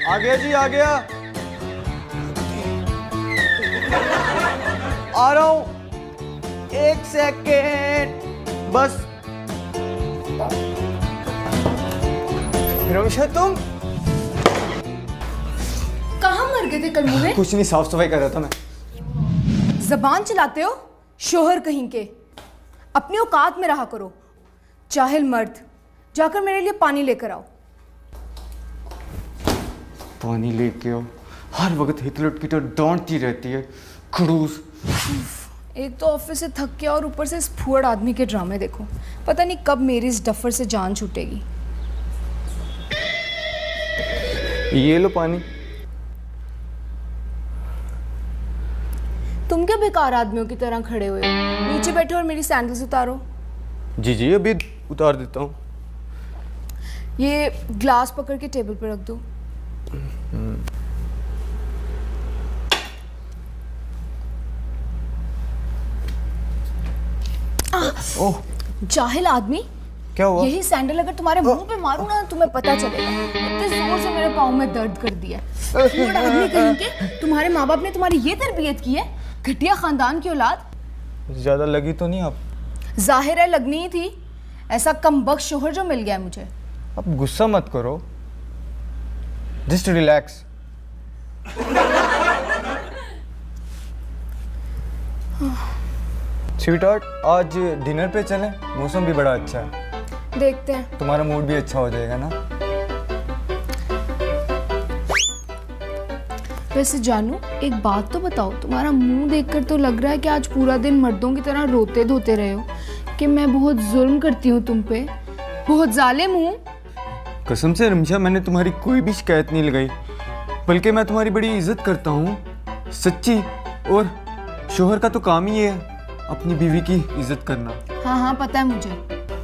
आ गया जी, आ गया। आ रहा हूं, 1 सेकेंड बस। रमेशा तुम कहाँ मर गए थे कल मुँह में? कुछ नहीं, साफ सफाई कर रहा था मैं। जबान चलाते हो शोहर कहीं के, अपनी औकात में रहा करो। जाहिल मर्द, जाकर मेरे लिए पानी लेकर आओ। पानी लेके आओ, हर वक्त हिटलर की तरह डांटती रहती है खड़ूस। एक तो ऑफिस से थक के और ऊपर से इस फुअड़ आदमी के ड्रामे देखो। पता नहीं कब मेरी इस डफर से जान छूटेगी। ये लो पानी। तुम क्या बेकार आदमियों की तरह खड़े हुए हो? नीचे बैठो और मेरी सैंडल्स उतारो। जी जी, अभी उतार देता हूँ। ये ग्लास पकड़ के टेबल पर रख दो। ओह, जाहिल आदमी, क्या हुआ? यही सैंडल अगर तुम्हारे मुंह पे मारूं ना तुम्हें पता चलेगा। इतने जोर से मेरे पाँव में दर्द कर दिया। फुअड़ आदमी कहीं के, तुम्हारे माँ बाप ने तुम्हारी ये तरबियत की है? घटिया खानदान की औलाद। ज्यादा लगी तो नहीं आप? जाहिर है लगनी ही थी, ऐसा कमबख्त शोहर जो मिल गया मुझे। अब गुस्सा मत करो, जस्ट रिलैक्स। स्वीटहार्ट, आज डिनर पे चलें? मौसम भी बड़ा अच्छा है, देखते हैं। तुम्हारा मूड भी अच्छा हो जाएगा ना। वैसे जानू, एक बात तो बताओ, तुम्हारा मुंह देखकर तो लग रहा है कि आज पूरा दिन मर्दों की तरह रोते धोते रहे हो कि मैं बहुत जुल्म करती हूँ तुम पे, बहुत जालिम हूँ। कसम से रमशा, मैंने तुम्हारी कोई भी शिकायत नहीं लगाई, बल्कि मैं तुम्हारी बड़ी इज्जत करता हूँ, सच्ची। और शोहर का तो काम ही है अपनी बीवी की इज्जत करना। हाँ हाँ पता है मुझे।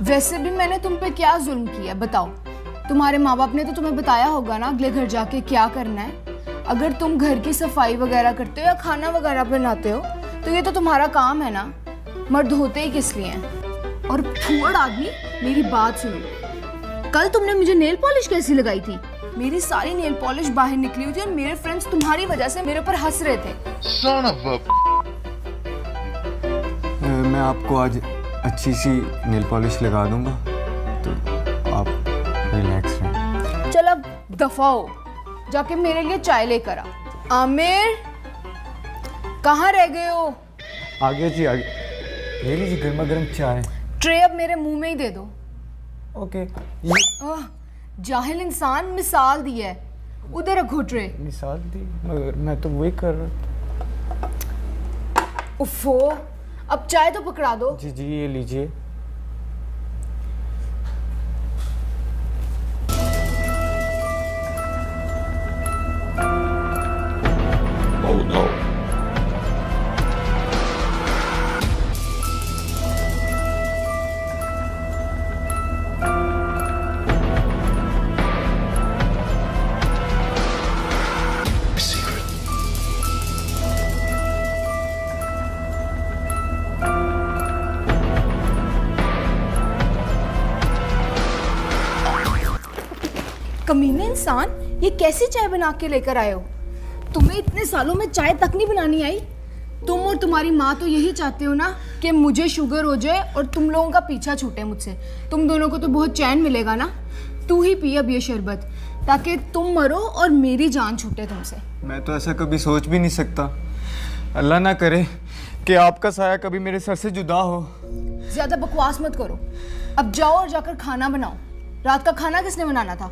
वैसे भी मैंने तुम पे क्या जुल्म किया बताओ? तुम्हारे माँ बाप ने तो तुम्हें बताया होगा ना अगले घर जाके क्या करना है। अगर तुम घर की सफाई वगैरह करते हो या खाना वगैरह बनाते हो तो ये तो तुम्हारा काम है ना, मर्द होते ही किस लिए हैं? और फुअड़ आदमी, मेरी बात सुनो, कल तुमने मुझे नेल पॉलिश कैसी लगाई थी? मेरी सारी नेल पॉलिश बाहर निकली हुई थी और मेरे फ्रेंड्स तुम्हारी वजह से मेरे ऊपर हंस रहे थे। मैं आपको आज अच्छी सी नेल पॉलिश लगा दूंगा, तो आप रिलैक्स रहें। चल अब दफा हो, जाके मेरे लिए चाय लेकर आ। आमिर, कहाँ रह गए हो? आगे जी, आगे ले लीजिए गर्मा गर्म चाय। ट्रे अब मेरे मुंह में ही दे दो। ओके। जाहिल इंसान, मिसाल दी है, उधर रखो ट्रे। मिसाल दी, मगर मैं तो वही कर रहा। उफ़ो, अब चाय तो पकड़ा दो। जी जी, ये लीजिए। कमीने इंसान, ये कैसी चाय बना के लेकर आए हो? तुम्हें इतने सालों में चाय तक नहीं बनानी आई? तुम और तुम्हारी माँ तो यही चाहते हो ना कि मुझे शुगर हो जाए और तुम लोगों का पीछा छूटे मुझसे। तुम दोनों को तो बहुत चैन मिलेगा ना। तू ही पी अब ये शरबत, ताकि तुम मरो और मेरी जान छूटे तुमसे। मैं तो ऐसा कभी सोच भी नहीं सकता। अल्लाह ना करे कि आपका साया कभी मेरे सर से जुदा हो। ज्यादा बकवास मत करो, अब जाओ और जाकर खाना बनाओ। रात का खाना किसने बनाना था?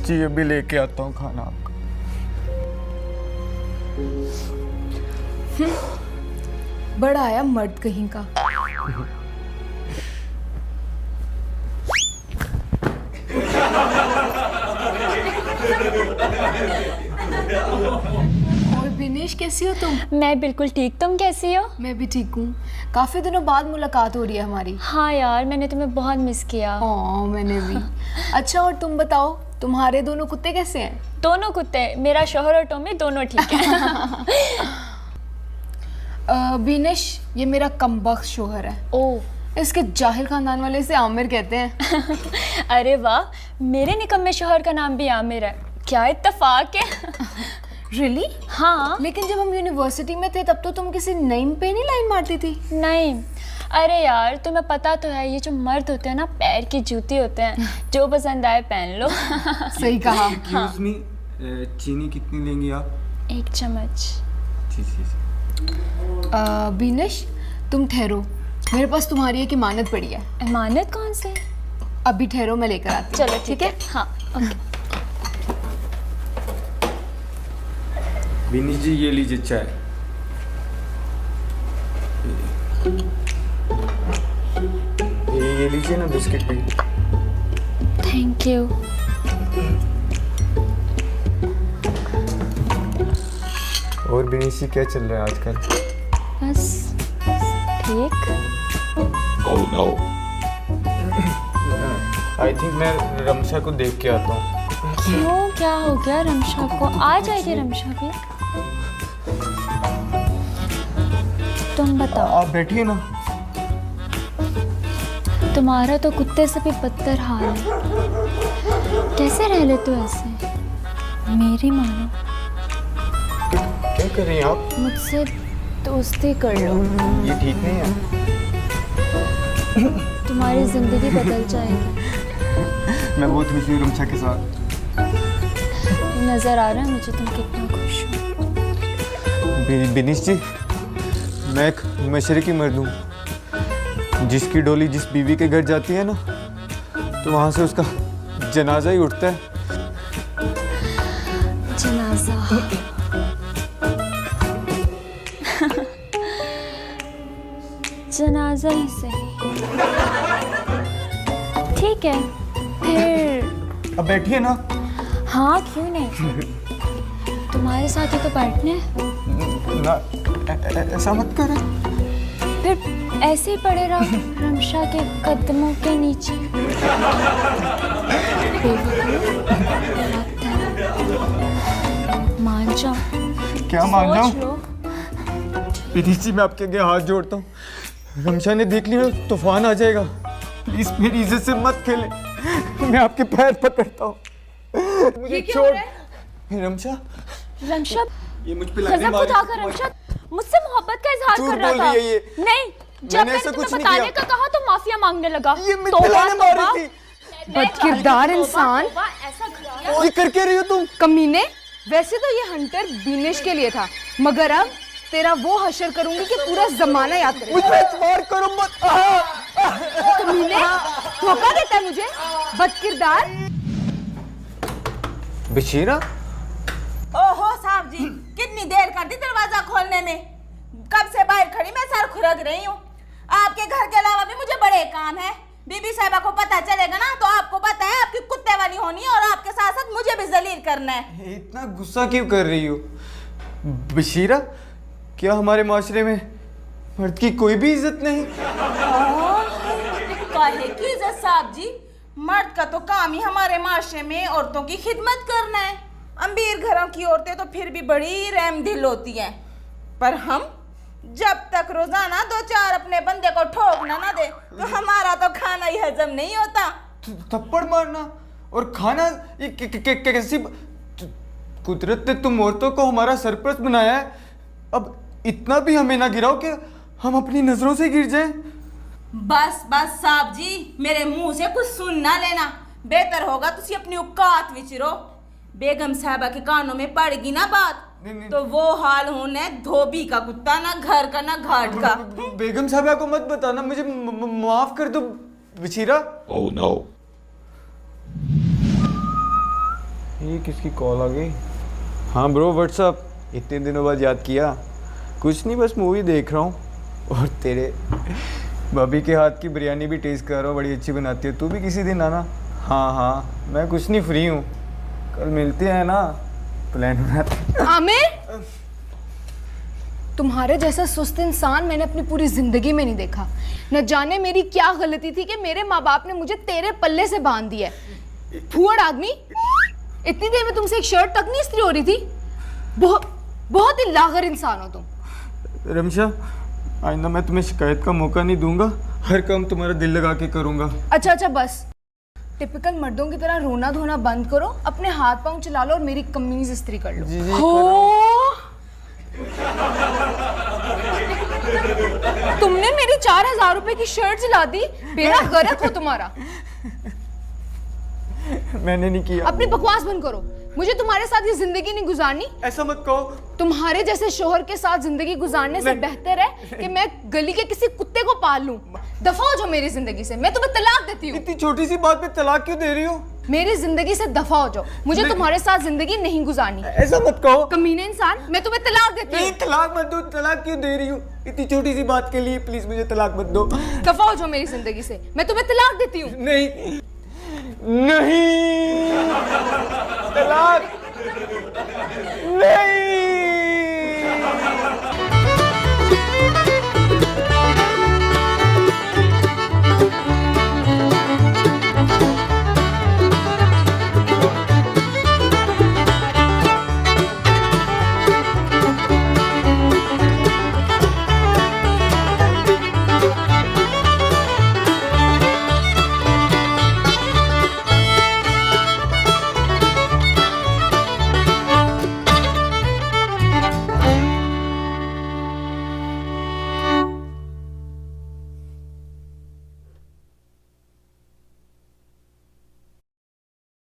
जी अभी लेके आता हूँ खाना आपका। बड़ा आया मर्द कहीं का। और बिनेश, कैसी हो तुम? मैं बिल्कुल ठीक, तुम कैसी हो? मैं भी ठीक हूँ। काफी दिनों बाद मुलाकात हो रही है हमारी। हाँ यार, मैंने तुम्हें बहुत मिस किया। ओह, मैंने भी। अच्छा, और तुम बताओ, तुम्हारे दोनों कुत्ते कैसे हैं? दोनों कुत्ते, मेरा शोहर और टॉमी दोनों ठीक हैं। बिनेश, ये मेरा कमबख्त शोहर है। ओह, इसके जाहिल खानदान वाले से आमिर कहते हैं। अरे वाह, मेरे निकम्मे शोहर का नाम भी आमिर है। क्या इत्तेफाक है। रियली? हाँ। लेकिन जब हम यूनिवर्सिटी में थे तब तो तुम किसी नईम पे नहीं लाइन मारती थी। नहीं, अरे यार तुम्हें पता तो है, ये जो मर्द होते हैं ना, पैर की जूती होते हैं, जो पसंद आए पहन लो। सही कहा। एक्सक्यूज मी, चीनी कितनी लेंगी आप? 1 चम्मच। जी। बीनिश, तुम ठहरो, मेरे पास तुम्हारी एक इमानत पड़ी है। इमानत कौन सी? अभी ठहरो, मैं लेकर आती हूँ। चलो ठीक है। हाँ ओके। बीनिश जी, ये लीजिए चाय। ये लीजिए ना बिस्किट भी। Thank you. और बीनिश जी, क्या चल रहा है आजकल? बस ठीक। Oh no. आई थिंक मैं रमशा को देख के आता हूँ। क्यों, क्या हो गया रमशा को? आ जाएगी रमशा भी। तुम बताओ। आप बैठिए ना। तुम्हारा तो कुत्ते से भी बदतर हाल है। कैसे रह लेते हो ऐसे? मेरी मानो, क्या कर रही हैं आप? मुझसे दोस्ती कर लो, ये ठीक नहीं है। तुम्हारी जिंदगी बदल जाएगी। मैं बहुत खुश हूँ रमशा के साथ। नजर आ रहा है मुझे तुम कितना खुश हो। बिनिश जी, मैं एक मशरकी मर्द हूँ। जिसकी डोली जिस बीवी के घर जाती है ना, तो वहाँ से उसका जनाजा ही उठता है। जनाजा। जनाजा ही सही। ठीक है फिर। अब बैठिए ना। हाँ क्यों नहीं, तुम्हारे साथ ही तो बैठने हैं। ना, ऐसा मत करें। फिर ऐसे ही पड़े रहो रमशा के कदमों के नीचे। मान जाओ। क्या मान सोच जाऊं? लो। बिनिश जी, मैं आपके आगे हाथ जोड़ता हूँ। रमशा ने देख लिया तूफान आ जाएगा। प्लीज मेरी इज्जत से मत खेले। मैं आपके पैर पकड़ता हूँ। मुझे छोड़। रमशा, रमशा, ये मुझ पे लाने गजब मारी। उठाकर रमशा मुझसे मोहब्बत का इजहार झूठ कर रहा बोल था। रही है ये। नहीं, जब मैंने मैंने ऐसा कुछ तुम्हें नहीं बताने किया। का कहा तो माफिया मांगने लगा। ये मुझ पे लाने मारी थी। बदकिरदार इंसान। ऐसा किया। ये कर क्या रही हो तुम? कमीने, वैसे तो ये हंटर बीनिश के लिए था, मगर अब तेरा वो हशर करूंगी कि पूरा जमाना याद करे। मुझ पे एतबार करो मत। कमीने, धोखा देता है मुझे, बदकिरदार। बशीरा, ओहो साहब जी, कितनी देर कर दी दरवाजा खोलने में। कब से बाहर खड़ी मैं सर खुरक रही हूँ। आपके घर के अलावा भी मुझे बड़े काम है। बीबी साहिबा को पता चलेगा ना तो आपको पता है आपकी कुत्ते वाली होनी है, और आपके साथ साथ मुझे भी जलील करना है। इतना गुस्सा क्यों कर रही हो? बशीरा, क्या हमारे माशरे में मर्द की कोई भी इज्जत नहीं? काहे की इज्जत साहब जी? मर्द का तो काम ही हमारे माशरे में औरतों की खिदमत करना है। अमीर घरों की औरतें तो फिर भी बड़ी रहमदिल होती हैं, पर हम जब तक रोजाना 2-4 अपने बंदे को ठोकना ना दे तो हमारा तो खाना ही हजम नहीं होता। थप्पड़ मारना और खाना, ये कैसी कुदरत ने तुम औरतों को हमारा सरपरस्त बनाया है। अब इतना भी हमें ना गिराओ कि हम अपनी नजरों से गिर जाएं। बस बस साहब जी, मेरे मुंह से कुछ सुन ना लेना। बेहतर होगा तुसी अपनी औकात विच रहो। बेगम साहबा के कानों में पड़ेगी ना बात नहीं। तो वो हाल होने धोबी का कुत्ता, ना घर का ना घाट का। बेगम साहबा को मत बताना, मुझे माफ कर दो बशीरा। Oh no. ये किसकी कॉल आ गई? हाँ ब्रो, व्हाट्सअप। इतने दिनों बाद याद किया। कुछ नहीं, बस मूवी देख रहा हूँ और तेरे भाभी के हाथ की बिरयानी भी टेस्ट कर रहा हूँ, बड़ी अच्छी बनाती है। तू भी किसी दिन आना। हाँ, मैं कुछ नहीं, फ्री हूँ। कल मिलते हैं ना, प्लान बनाते। आमिर, तुम्हारे जैसा सुस्त इंसान मैंने अपनी पूरी जिंदगी में नहीं देखा। न जाने मेरी क्या गलती थी कि मेरे माँ बाप ने मुझे तेरे पल्ले से बांध दिया। फूहड़ आदमी, इतनी देर में तुमसे एक शर्ट तक नहीं इस्त्री हो रही थी। बहुत ही लागर इंसान हो तुम। रमशा, आइंदा मैं तुम्हें शिकायत का मौका नहीं दूंगा, हर काम तुम्हारा दिल लगा के करूंगा। अच्छा अच्छा बस, टिपिकल मर्दों की तरह रोना धोना बंद करो, अपने हाथ पांव चला लो और मेरी कमीज इस्त्री कर लो। जी तुमने मेरी 4000 रुपए की शर्ट जला दी, बेड़ा गर्क हो तुम्हारा। मैंने नहीं किया। अपनी बकवास बंद करो, मुझे तुम्हारे साथ ये जिंदगी नहीं गुजारनी। ऐसा मत कहो। तुम्हारे जैसे शोहर के साथ जिंदगी गुजारने से बेहतर है कि मैं गली के किसी कुत्ते को पाल लूं। दफा हो जाओ मेरी जिंदगी से, मैं तुम्हें तलाक देती हूँ। इतनी छोटी सी बात पे तलाक क्यों दे रही हो? मेरी जिंदगी से दफा हो जाओ, मुझे तुम्हारे साथ जिंदगी नहीं गुजारनी। ऐसा मत कहो। कमीने इंसान, मैं तुम्हें तलाक देती नहीं, हूँ। तलाक मत दो। तलाक क्यों दे रही हो? इतनी छोटी सी बात के लिए प्लीज मुझे तलाक मत दो। दफा हो जाओ मेरी जिंदगी से, मैं तुम्हें तलाक देती हूँ। नहीं नहीं, तलाक नहीं।